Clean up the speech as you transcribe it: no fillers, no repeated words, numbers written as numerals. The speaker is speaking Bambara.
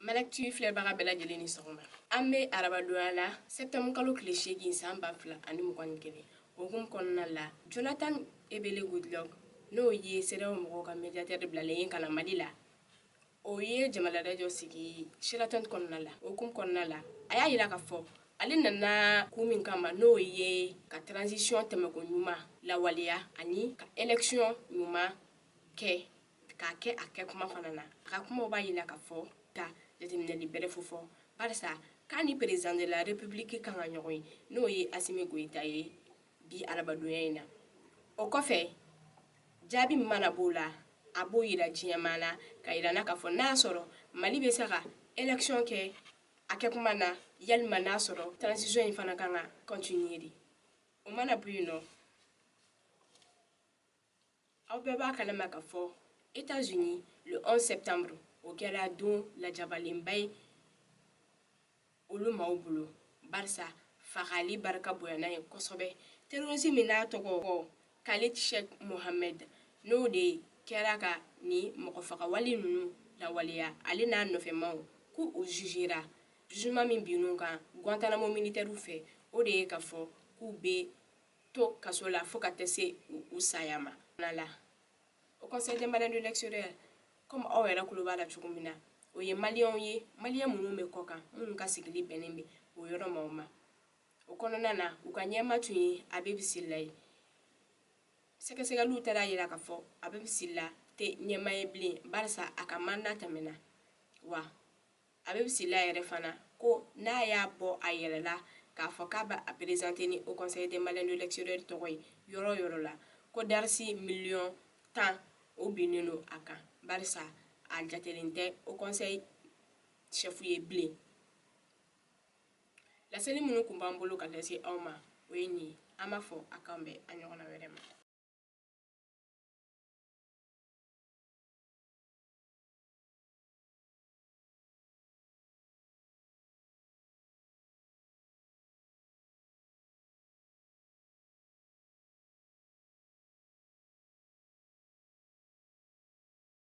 Malactu filɛbaga bɛɛ lajɛlen ni sɔgɔma. An bɛ arabadonya la septembre kalo tile 8 san 2021. Okumu kɔnɔna la Jonathan Ebele Goodluck n'o ye CEDEAO mɔgɔw ka médiateur bilalen ye ka na Mali la. O ye jamalada jɔ sigi Sheraton kɔnɔna la. Okumu kɔnɔna la a y'a yira ka fɔ ale nana kun min kama n'o ye ka transition tɛmɛko ɲuman lawaleya ani ka élection ɲuman kɛ k'a kɛ a kɛ kuma fana na. A ka kumaw b'a yira ka fɔ ka jateminɛli bɛrɛ fɔ barisa k'a ni président de la république kan ka ɲɔgɔn ye n'o ye Assimi Goïta ye bi arabadonya in na. O kɔfɛ jaabi min mana b'o la a b'o yira diɲɛmaa na ka yira na ka fɔ n'a sɔrɔ Mali bɛ se ka élection kɛ a kɛ kuma na yalima n'a sɔrɔ transition in fana kan ka continuer de. O mana bɔ yen nɔ aw bɛɛ b'a kalama ka fɔ États-Unis le 11 septembre o kɛra don lajabalenba ye olu maaw bolo barisa fagali barika bonyana ye kosɛbɛ. Terrorisme min n'a tɔgɔ Khalid Sheikh Mohammed n'o de kɛra ka ni mɔgɔfagawale ninnu lawaleya ale n'a nɔfɛmaw k'u jugera jugement min bin'u kan Guantanamo militaire fɛ o de ye ka fɔ k'u bɛ to kaso la fo ka taa se u saya ma. Au Conseil des malades de l'extérieur comme aw yɛrɛ kulo b'a la cogo min na o ye malien minnu bɛ kɔkan minnu ka sigili bɛnnen bɛ o yɔrɔ maaw ma. O kɔnɔna na u ka ɲɛma tun ye Abibu Sila ye. Sɛgɛsɛgɛliw taara yira ka fɔ Abibu Sila tɛ ɲɛma ye bilen barisa a ka mandat tɛmɛna wa Abibu Sila yɛrɛ fana ko n'a y'a bɔ a yɛrɛ la k'a fɔ k'a b'a présenter ni Au Conseil des malades de l'extérieur tɔgɔ ye yɔrɔ yɔrɔ la ko darisi million 10 o binnen don a kan barisa a jatelen tɛ Au Conseil chef ye bilen. Laseli minnu kun b'an bolo ka lase aw ma o ye nin ye. An b'a fɔ a k'an bɛn a ɲɔgɔnna wɛrɛ ma.